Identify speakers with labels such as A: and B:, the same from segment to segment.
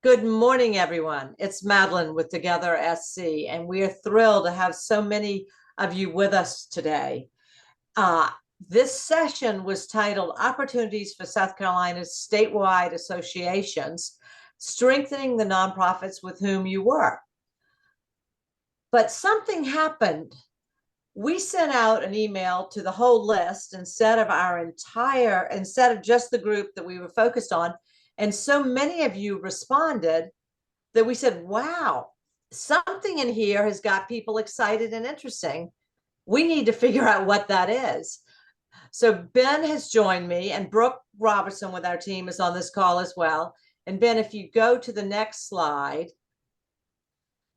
A: Good morning, everyone. It's Madeline with Together SC, and we are thrilled to have so many of you with us today. This session was titled Opportunities for South Carolina's Statewide Associations, Strengthening the Nonprofits with Whom You Work. But something happened. We sent out an email to the whole list instead of just the group that we were focused on. And so many of you responded that we said, wow, something in here has got people excited and interesting. We need to figure out what that is. So Ben has joined me, and Brooke Robertson with our team is on this call as well. And Ben, if you go to the next slide,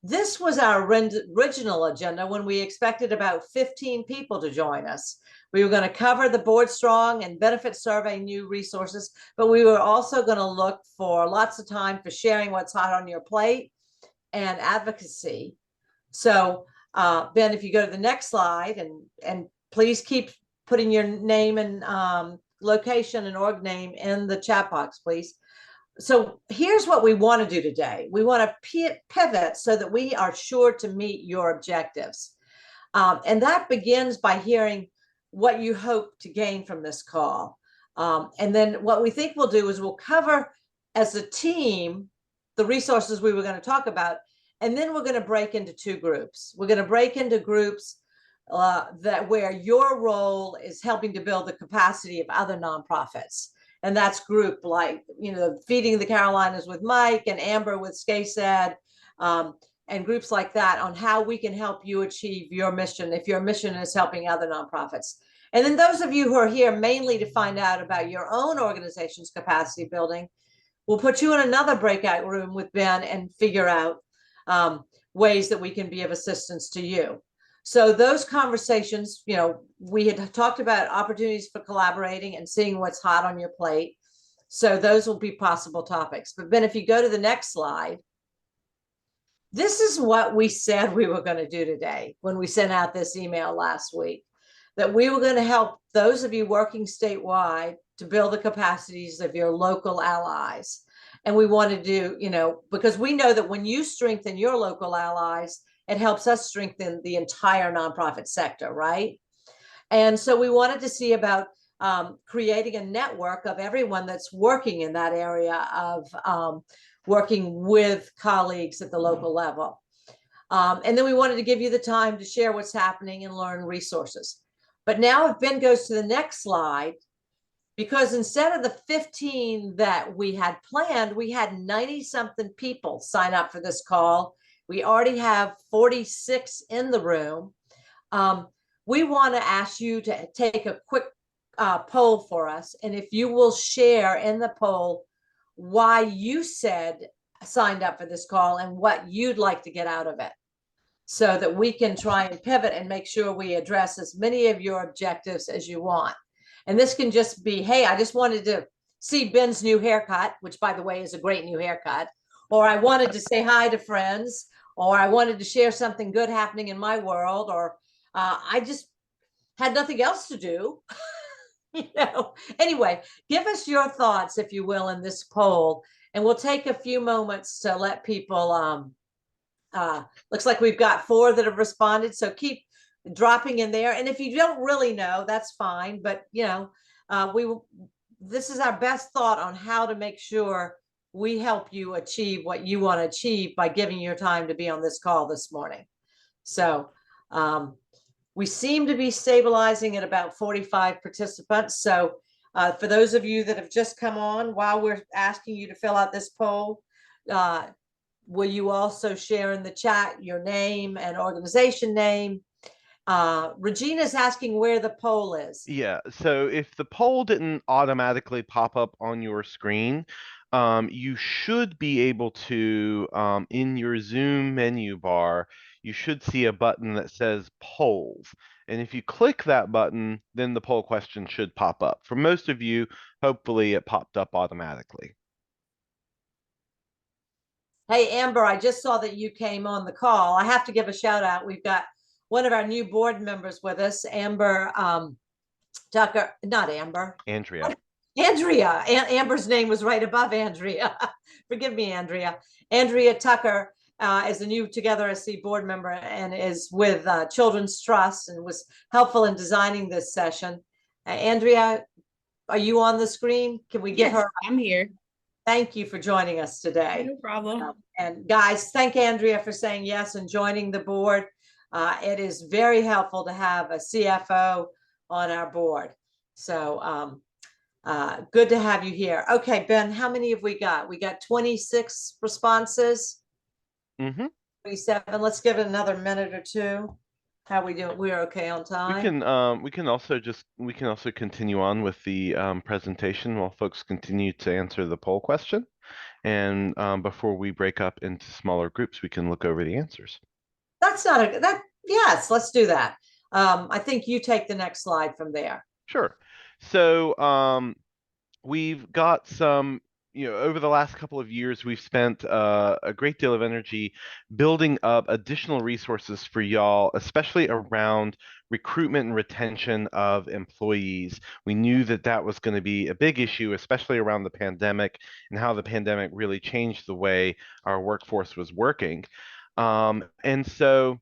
A: this was our original agenda when we expected about 15 people to join us. We were going to cover the BoardStrong and benefit survey new resources, but we were also going to look for lots of time for sharing what's hot on your plate and advocacy. So Ben, if you go to the next slide, and please keep putting your name and location and org name in the chat box, please. So here's what we want to do today. We want to pivot so that we are sure to meet your objectives. And that begins by hearing what you hope to gain from this call. And then what we think we'll do is we'll cover as a team the resources we were going to talk about. And then we're going to break into two groups. We're going to break into groups where your role is helping to build the capacity of other nonprofits. And that's group like, Feeding the Carolinas with Mike and Amber with SCASED, and groups like that on how we can help you achieve your mission if your mission is helping other nonprofits. And then those of you who are here mainly to find out about your own organization's capacity building, we'll put you in another breakout room with Ben and figure out ways that we can be of assistance to you. So those conversations, we had talked about opportunities for collaborating and seeing what's hot on your plate. So those will be possible topics. But Ben, if you go to the next slide, this is what we said we were going to do today when we sent out this email last week, that we were going to help those of you working statewide to build the capacities of your local allies. And we want to do, because we know that when you strengthen your local allies, it helps us strengthen the entire nonprofit sector, right? And so we wanted to see about creating a network of everyone that's working in that area of working with colleagues at the local level. And then we wanted to give you the time to share what's happening and learn resources. But now if Ben goes to the next slide, because instead of the 15 that we had planned, we had 90-something people sign up for this call. We already have 46 in the room. We want to ask you to take a quick poll for us. And if you will share in the poll why you signed up for this call and what you'd like to get out of it, so that we can try and pivot and make sure we address as many of your objectives as you want. And this can just be, hey, I just wanted to see Ben's new haircut, which, by the way, is a great new haircut. Or I wanted to say hi to friends, or I wanted to share something good happening in my world, or I just had nothing else to do. Anyway, give us your thoughts, if you will, in this poll, and we'll take a few moments to let people, looks like we've got 4 that have responded, so keep dropping in there. And if you don't really know, that's fine. But, this is our best thought on how to make sure we help you achieve what you want to achieve by giving your time to be on this call this morning. So we seem to be stabilizing at about 45 participants. So for those of you that have just come on, while we're asking you to fill out this poll, will you also share in the chat your name and organization name? Regina's asking where the poll is.
B: Yeah, so if the poll didn't automatically pop up on your screen, you should be able to, in your Zoom menu bar, you should see a button that says polls. And if you click that button, then the poll question should pop up. For most of you, hopefully it popped up automatically.
A: Hey, Amber, I just saw that you came on the call. I have to give a shout out. We've got one of our new board members with us, Amber Tucker, not Amber.
B: Andrea.
A: Andrea. Amber's name was right above Andrea. Forgive me, Andrea. Andrea Tucker is a new Together SC board member and is with Children's Trust and was helpful in designing this session. Andrea, are you on the screen? Can we give
C: Yes,
A: her?
C: I'm here.
A: Thank you for joining us today.
C: No problem.
A: And guys, thank Andrea for saying yes and joining the board. It is very helpful to have a CFO on our board. So good to have you here. Okay, Ben, how many have we got? We got 26 responses.
B: Mm-hmm.
A: 27. Let's give it another minute or two. How we doing? We're okay on time.
B: We can also continue on with the presentation while folks continue to answer the poll question. And before we break up into smaller groups, we can look over the answers.
A: That's not a that. Yes, let's do that. I think you take the next slide from there.
B: Sure. So we've got some, over the last couple of years, we've spent a great deal of energy building up additional resources for y'all, especially around recruitment and retention of employees. We knew that that was going to be a big issue, especially around the pandemic and how the pandemic really changed the way our workforce was working. And so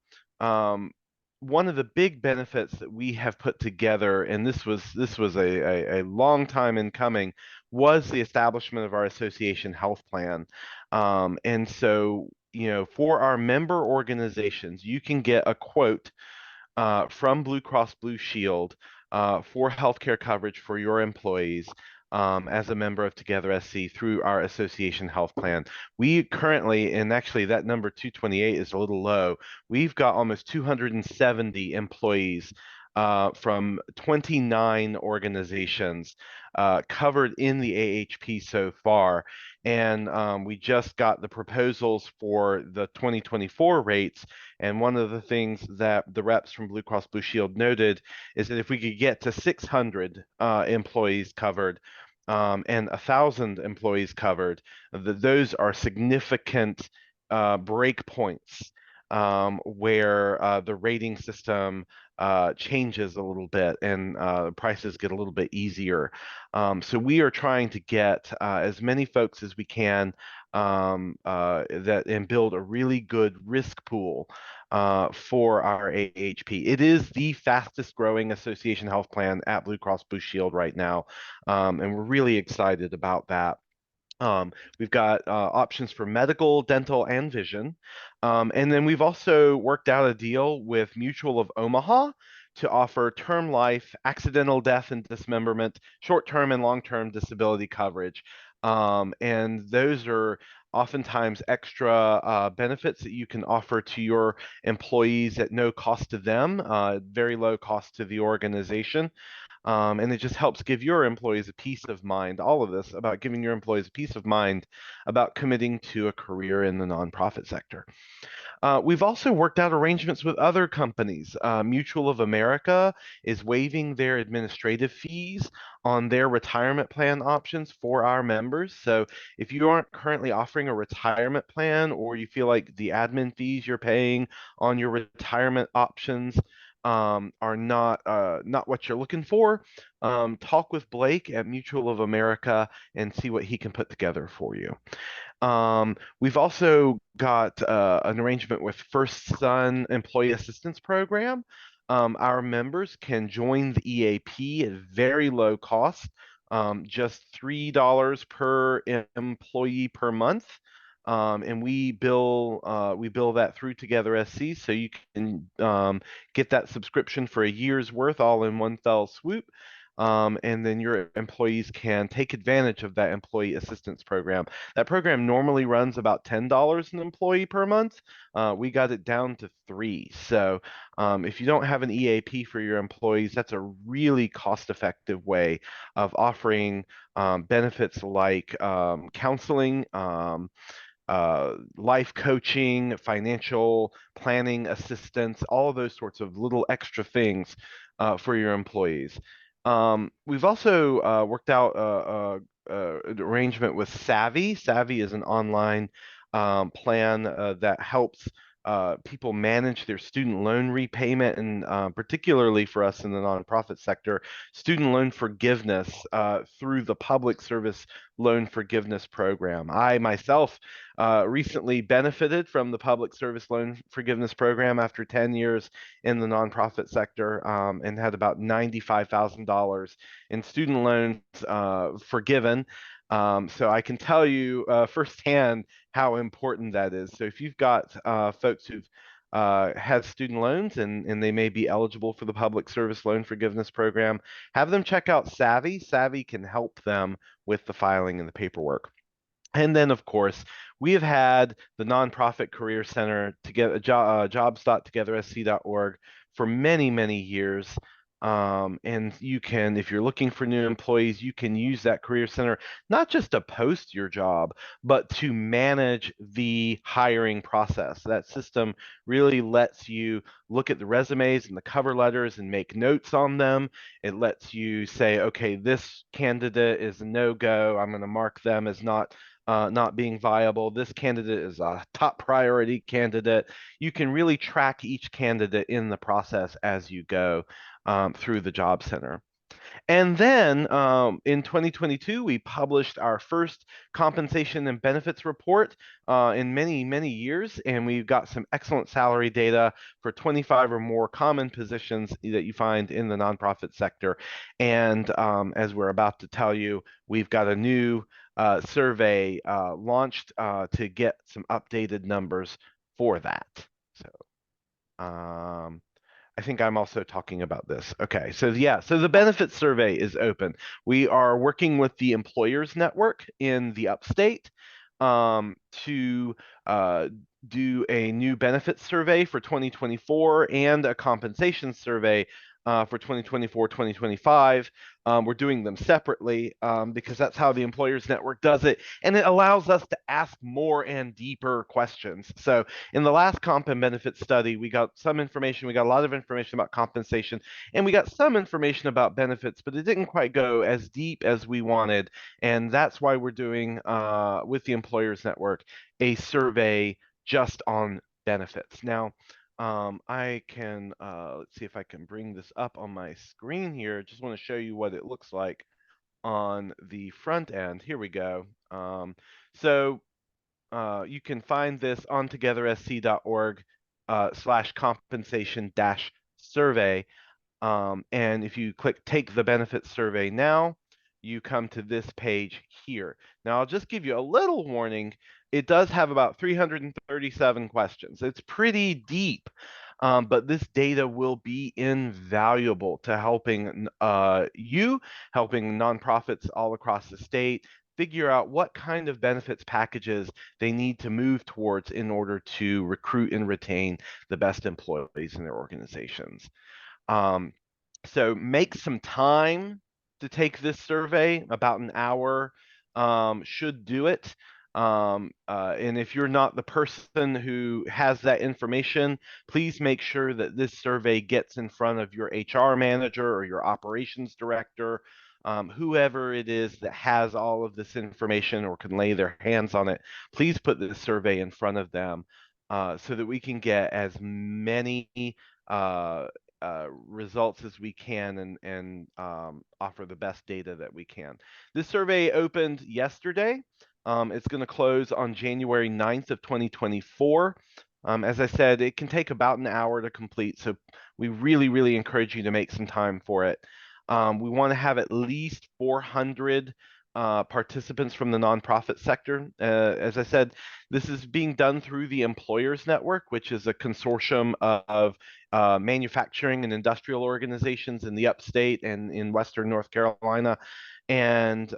B: one of the big benefits that we have put together, and this was a long time in coming, was the establishment of our association health plan. And so, for our member organizations, you can get a quote from Blue Cross Blue Shield for healthcare coverage for your employees as a member of Together SC through our association health plan. We currently, and actually that number 228 is a little low, we've got almost 270 employees from 29 organizations covered in the AHP so far. And we just got the proposals for the 2024 rates. And one of the things that the reps from Blue Cross Blue Shield noted is that if we could get to 600 employees covered and 1,000 employees covered, those are significant break points where the rating system changes a little bit and prices get a little bit easier. So we are trying to get as many folks as we can and build a really good risk pool for our AHP. It is the fastest growing association health plan at Blue Cross Blue Shield right now, and we're really excited about that. We've got options for medical, dental, and vision. And then we've also worked out a deal with Mutual of Omaha to offer term life, accidental death and dismemberment, short-term and long-term disability coverage. And those are oftentimes extra benefits that you can offer to your employees at no cost to them, very low cost to the organization. And it just helps give your employees a peace of mind, all of this about giving your employees a peace of mind about committing to a career in the nonprofit sector. We've also worked out arrangements with other companies. Mutual of America is waiving their administrative fees on their retirement plan options for our members. So if you aren't currently offering a retirement plan or you feel like the admin fees you're paying on your retirement options are not what you're looking for, talk with Blake at Mutual of America and see what he can put together for you. We've also got an arrangement with First Son Employee Assistance Program. Our members can join the EAP at very low cost, just $3 per employee per month. And we bill that through Together SC, so you can get that subscription for a year's worth all in one fell swoop. And then your employees can take advantage of that employee assistance program. That program normally runs about $10 an employee per month. We got it down to $3. So if you don't have an EAP for your employees, that's a really cost-effective way of offering benefits like counseling, life coaching, financial planning assistance, all of those sorts of little extra things for your employees. We've also worked out an arrangement with Savvy. Savvy is an online plan that helps people manage their student loan repayment, and particularly for us in the nonprofit sector, student loan forgiveness through the Public Service Loan Forgiveness Program. I myself recently benefited from the Public Service Loan Forgiveness Program after 10 years in the nonprofit sector, and had about $95,000 in student loans forgiven. So I can tell you firsthand how important that is. So if you've got folks who've had student loans and they may be eligible for the Public Service Loan Forgiveness Program, have them check out Savvy. Savvy can help them with the filing and the paperwork. And then, of course, we have had the Nonprofit Career Center together, jobs.togethersc.org for many, many years. And you can, if you're looking for new employees, you can use that Career Center not just to post your job, but to manage the hiring process. That system really lets you look at the resumes and the cover letters and make notes on them. It lets you say, okay, this candidate is a no-go. I'm going to mark them as not being viable. This candidate is a top priority candidate. You can really track each candidate in the process as you go through the Job Center. And then in 2022, we published our first compensation and benefits report in many, many years, and we've got some excellent salary data for 25 or more common positions that you find in the nonprofit sector. And as we're about to tell you, we've got a new survey launched to get some updated numbers for that. So I think I'm also talking about this. Okay, so yeah, so the benefits survey is open. We are working with the Employers Network in the upstate to do a new benefits survey for 2024 and a compensation survey for 2024-2025. We're doing them separately because that's how the Employers Network does it, and it allows us to ask more and deeper questions. So in the last comp and benefits study, we got some information. We got a lot of information about compensation, and we got some information about benefits, but it didn't quite go as deep as we wanted, and that's why we're doing with the Employers Network a survey just on benefits. Now, I can, let's see if I can bring this up on my screen here. Just want to show you what it looks like on the front end. Here we go. So you can find this on togethersc.org / compensation dash survey. And if you click take the benefits survey now, you come to this page here. Now, I'll just give you a little warning. It does have about 337 questions. It's pretty deep, but this data will be invaluable to helping helping nonprofits all across the state figure out what kind of benefits packages they need to move towards in order to recruit and retain the best employees in their organizations. So make some time to take this survey, about an hour should do it. And if you're not the person who has that information, please make sure that this survey gets in front of your HR manager or your operations director, whoever it is that has all of this information or can lay their hands on it. Please put this survey in front of them so that we can get as many results as we can and offer the best data that we can. This survey opened yesterday. It's going to close on January 9th of 2024. As I said, it can take about an hour to complete, so we really, really encourage you to make some time for it. We want to have at least 400 participants from the nonprofit sector. As I said, this is being done through the Employers Network, which is a consortium of manufacturing and industrial organizations in the upstate and in Western North Carolina. And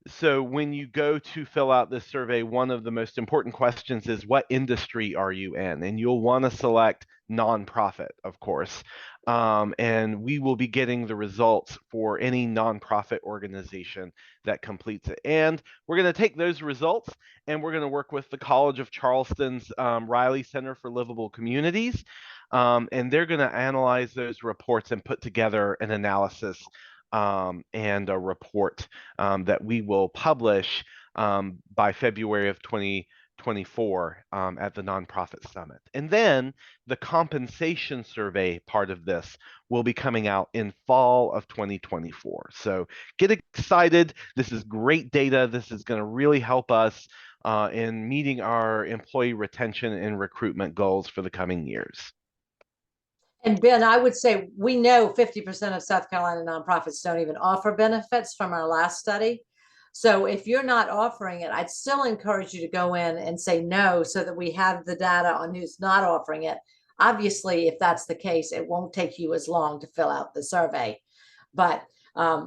B: so when you go to fill out this survey, one of the most important questions is, what industry are you in? And you'll want to select nonprofit, of course. And we will be getting the results for any nonprofit organization that completes it. And we're going to take those results and we're going to work with the College of Charleston's Riley Center for Livable Communities. And they're going to analyze those reports and put together an analysis and a report that we will publish by February of 2024. 2024 at the Nonprofit Summit. And then the compensation survey part of this will be coming out in fall of 2024. So get excited. This is great data. This is going to really help us in meeting our employee retention and recruitment goals for the coming years.
A: And Ben, I would say we know 50% of South Carolina nonprofits don't even offer benefits from our last study. So if you're not offering it, I'd still encourage you to go in and say no so that we have the data on who's not offering it. Obviously, if that's the case, it won't take you as long to fill out the survey. But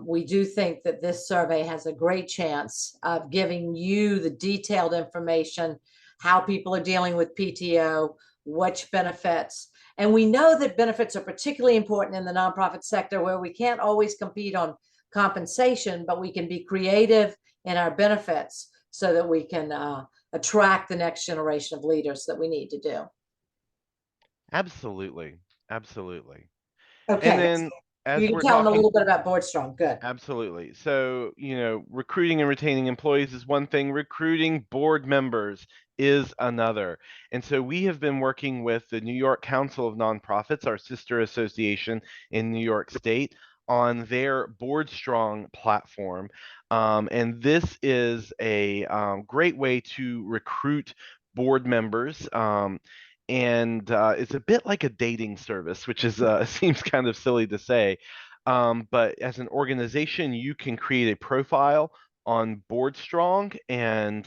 A: we do think that this survey has a great chance of giving you the detailed information, how people are dealing with PTO, which benefits. And we know that benefits are particularly important in the nonprofit sector where we can't always compete on compensation, but we can be creative in our benefits so that we can attract the next generation of leaders that we need to do.
B: Absolutely. Absolutely.
A: Okay.
B: And then
A: You
B: as
A: can
B: we're
A: tell them a
B: talking,
A: little bit about BoardStrong. Good.
B: absolutely. So, recruiting and retaining employees is one thing, recruiting board members is another. And so we have been working with the New York Council of Nonprofits, our sister association in New York State, on their BoardStrong platform. And this is a great way to recruit board members. And it's a bit like a dating service, which is seems kind of silly to say. But as an organization, you can create a profile on BoardStrong, and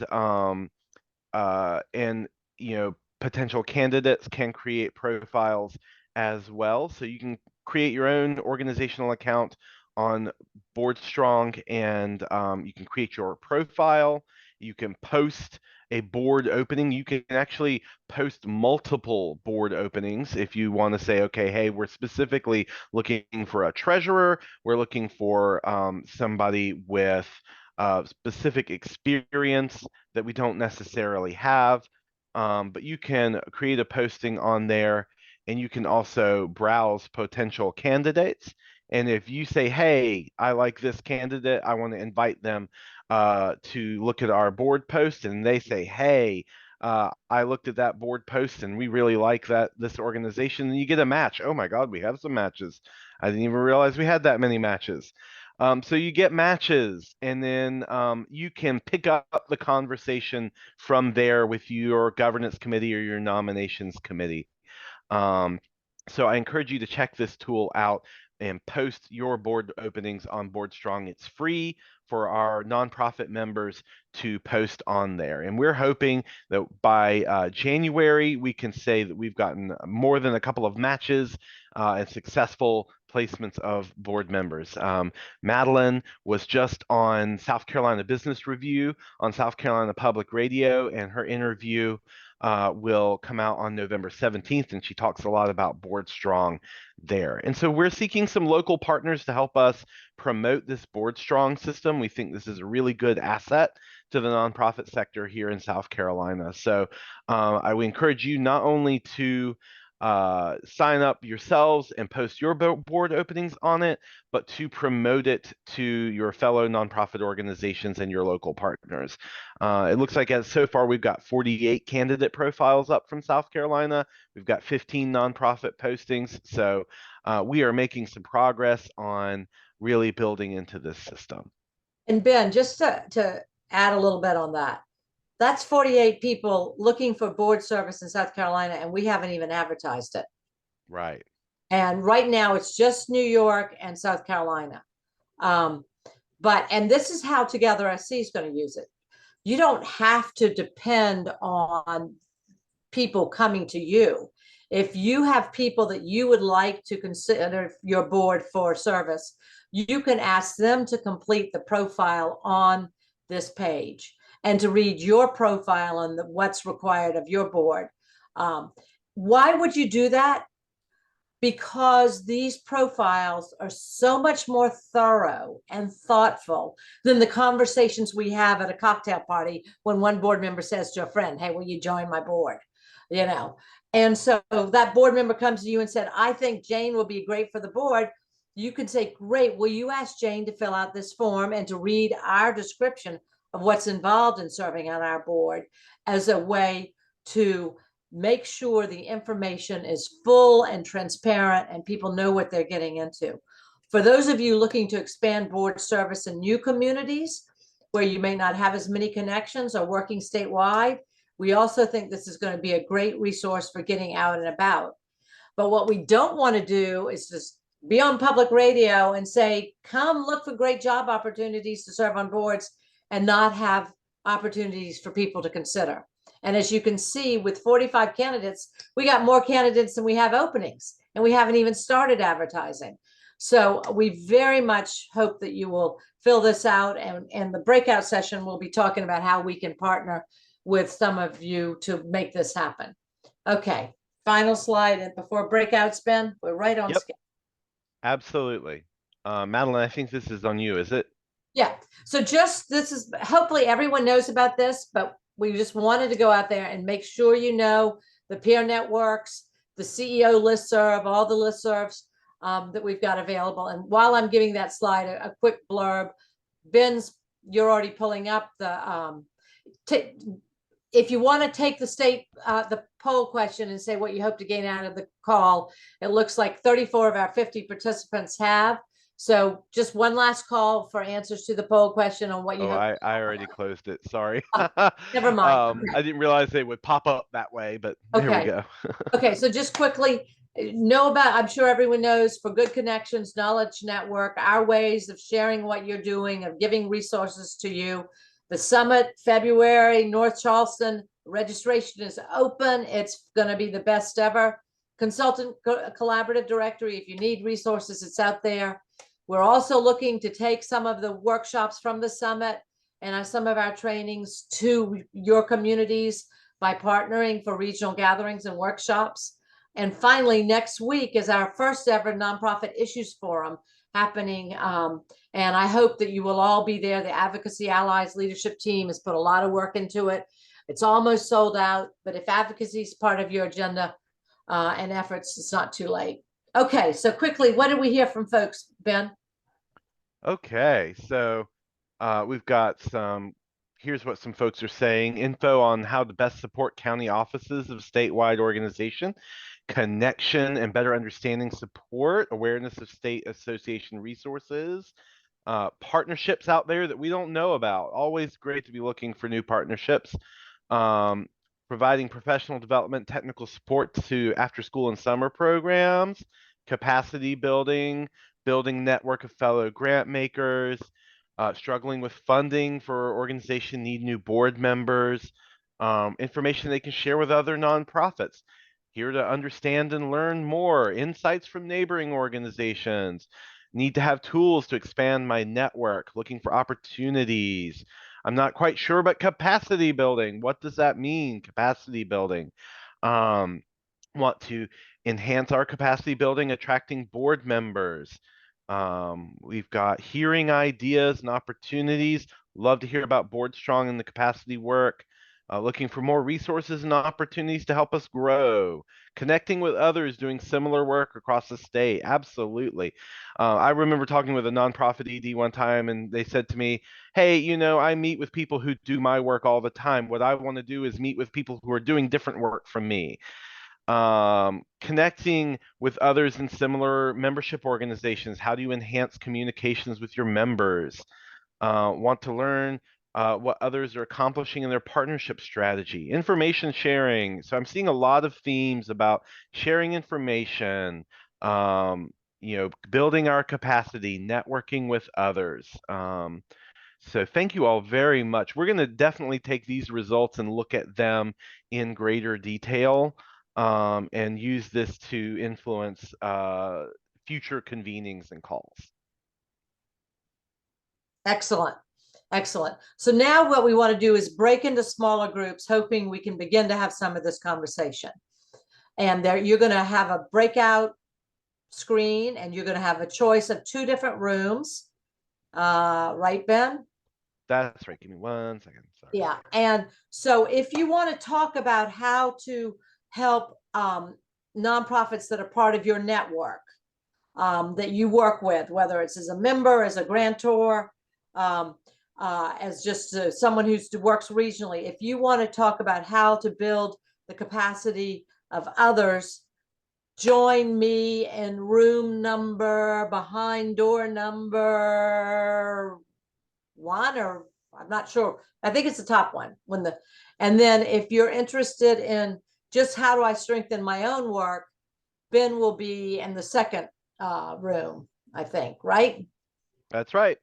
B: potential candidates can create profiles as well. So you can create your own organizational account on BoardStrong, and you can create your profile. You can post a board opening. You can actually post multiple board openings if you want to say, okay, hey, we're specifically looking for a treasurer. We're looking for somebody with specific experience that we don't necessarily have. But you can create a posting on there, and you can also browse potential candidates. And if you say, hey, I like this candidate, I want to invite them to look at our board post, and they say, hey, I looked at that board post and we really like this organization, and you get a match. Oh my God, we have some matches. I didn't even realize we had that many matches. So you get matches, and then you can pick up the conversation from there with your governance committee or your nominations committee. So I encourage you to check this tool out and post your board openings on BoardStrong. It's free for our nonprofit members to post on there. And we're hoping that by January, we can say that we've gotten more than a couple of matches and successful placements of board members. Madeline was just on South Carolina Business Review on South Carolina Public Radio, and her interview will come out on November 17th, and she talks a lot about BoardStrong there. And so we're seeking some local partners to help us promote this BoardStrong system. We think this is a really good asset to the nonprofit sector here in South Carolina. So I would encourage you not only to sign up yourselves and post your board openings on it, but to promote it to your fellow nonprofit organizations and your local partners. It looks like so far we've got 48 candidate profiles up from South Carolina. We've got 15 nonprofit postings. So we are making some progress on really building into this system.
A: And Ben, just to add a little bit on that, that's 48 people looking for board service in South Carolina, and we haven't even advertised it.
B: Right.
A: And right now it's just New York and South Carolina. And this is how Together SC is going to use it. You don't have to depend on people coming to you. If you have people that you would like to consider your board for service, you can ask them to complete the profile on this page and to read your profile and what's required of your board. Why would you do that? Because these profiles are so much more thorough and thoughtful than the conversations we have at a cocktail party when one board member says to a friend, hey, will you join my board? And so that board member comes to you and said, I think Jane will be great for the board. You can say, great, will you ask Jane to fill out this form and to read our description of what's involved in serving on our board as a way to make sure the information is full and transparent and people know what they're getting into. For those of you looking to expand board service in new communities where you may not have as many connections or working statewide, we also think this is going to be a great resource for getting out and about. But what we don't want to do is just be on public radio and say, come look for great job opportunities to serve on boards and not have opportunities for people to consider. And as you can see, with 45 candidates, we got more candidates than we have openings, and we haven't even started advertising. So we very much hope that you will fill this out, and the breakout session will be talking about how we can partner with some of you to make this happen. Okay, final slide, and before breakouts, Ben, we're right on schedule.
B: Absolutely. Madeline, I think this is on you, is it?
A: Yeah. So just this is hopefully everyone knows about this, but we just wanted to go out there and make sure you know the peer networks, the CEO listserv, all the listservs that we've got available. And while I'm giving that slide, a quick blurb. Ben's, you're already pulling up the if you want to take the poll question and say what you hope to gain out of the call, it looks like 34 of our 50 participants have. So just one last call for answers to the poll question on what you hope.
B: I already closed it. Sorry.
A: Never mind.
B: I didn't realize they would pop up that way, but there we go.
A: Okay, so just quickly know about, I'm sure everyone knows, for Good Connections Knowledge Network, our ways of sharing what you're doing, of giving resources to you. The summit, February, North Charleston, registration is open. It's going to be the best ever. Consultant Collaborative Directory, if you need resources, it's out there. We're also looking to take some of the workshops from the summit and some of our trainings to your communities by partnering for regional gatherings and workshops. And finally, next week is our first ever Nonprofit Issues Forum happening. And I hope that you will all be there. The Advocacy Allies leadership team has put a lot of work into it. It's almost sold out, but if advocacy is part of your agenda and efforts, it's not too late. Okay, so quickly, what did we hear from folks, Ben?
B: Okay, so we've got here's what some folks are saying. Info on how to best support county offices of statewide organization, connection and better understanding support, awareness of state association resources, partnerships out there that we don't know about. Always great to be looking for new partnerships. Providing professional development, technical support to after school and summer programs, capacity building, building network of fellow grant makers, struggling with funding for organization need new board members, information they can share with other nonprofits. Here to understand and learn more, insights from neighboring organizations, need to have tools to expand my network, looking for opportunities. I'm not quite sure about capacity building. What does that mean, capacity building? Want to enhance our capacity building, attracting board members. We've got hearing ideas and opportunities. Love to hear about BoardStrong and the capacity work. Looking for more resources and opportunities to help us grow. Connecting with others doing similar work across the state. Absolutely. I remember talking with a nonprofit ED one time, and they said to me, hey, you know, I meet with people who do my work all the time. What I want to do is meet with people who are doing different work from me. Connecting with others in similar membership organizations. How do you enhance communications with your members? Want to learn what others are accomplishing in their partnership strategy, information sharing. So I'm seeing a lot of themes about sharing information, building our capacity, networking with others. So thank you all very much. We're going to definitely take these results and look at them in greater detail and use this to influence future convenings and calls.
A: Excellent. Excellent. So now what we want to do is break into smaller groups, hoping we can begin to have some of this conversation. And there, you're going to have a breakout screen, and you're going to have a choice of 2 different rooms. Right, Ben?
B: That's right. Give me 1 second. Sorry.
A: Yeah. And so if you want to talk about how to help nonprofits that are part of your network that you work with, whether it's as a member, as a grantor, as just someone who works regionally. If you want to talk about how to build the capacity of others, join me in room number behind door number 1, or I'm not sure. I think it's the top one. And then if you're interested in just how do I strengthen my own work, Ben will be in the second room, I think, right?
B: That's right.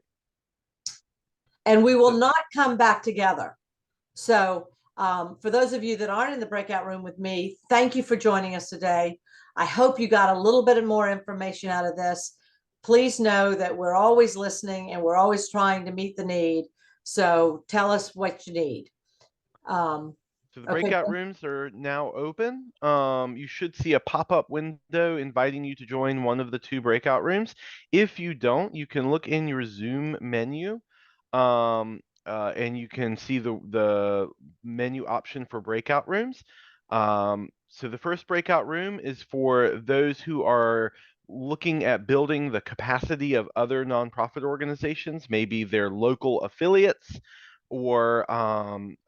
A: And we will not come back together. So for those of you that aren't in the breakout room with me, thank you for joining us today. I hope you got a little bit more information out of this. Please know that we're always listening and we're always trying to meet the need. So tell us what you need.
B: So the
A: Okay.
B: breakout rooms are now open. You should see a pop-up window inviting you to join one of the 2 breakout rooms. If you don't, you can look in your Zoom menu, and you can see the menu option for breakout rooms. So the first breakout room is for those who are looking at building the capacity of other nonprofit organizations, maybe their local affiliates, or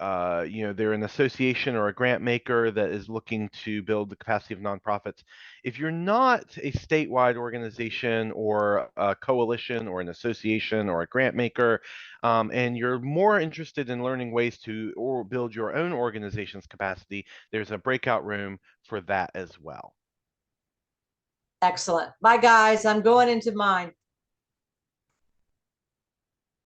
B: they're an association or a grant maker that is looking to build the capacity of nonprofits. If you're not a statewide organization or a coalition or an association or a grant maker, and you're more interested in learning ways to or build your own organization's capacity, there's a breakout room for that as well.
A: Excellent. Bye, guys. I'm going into mine.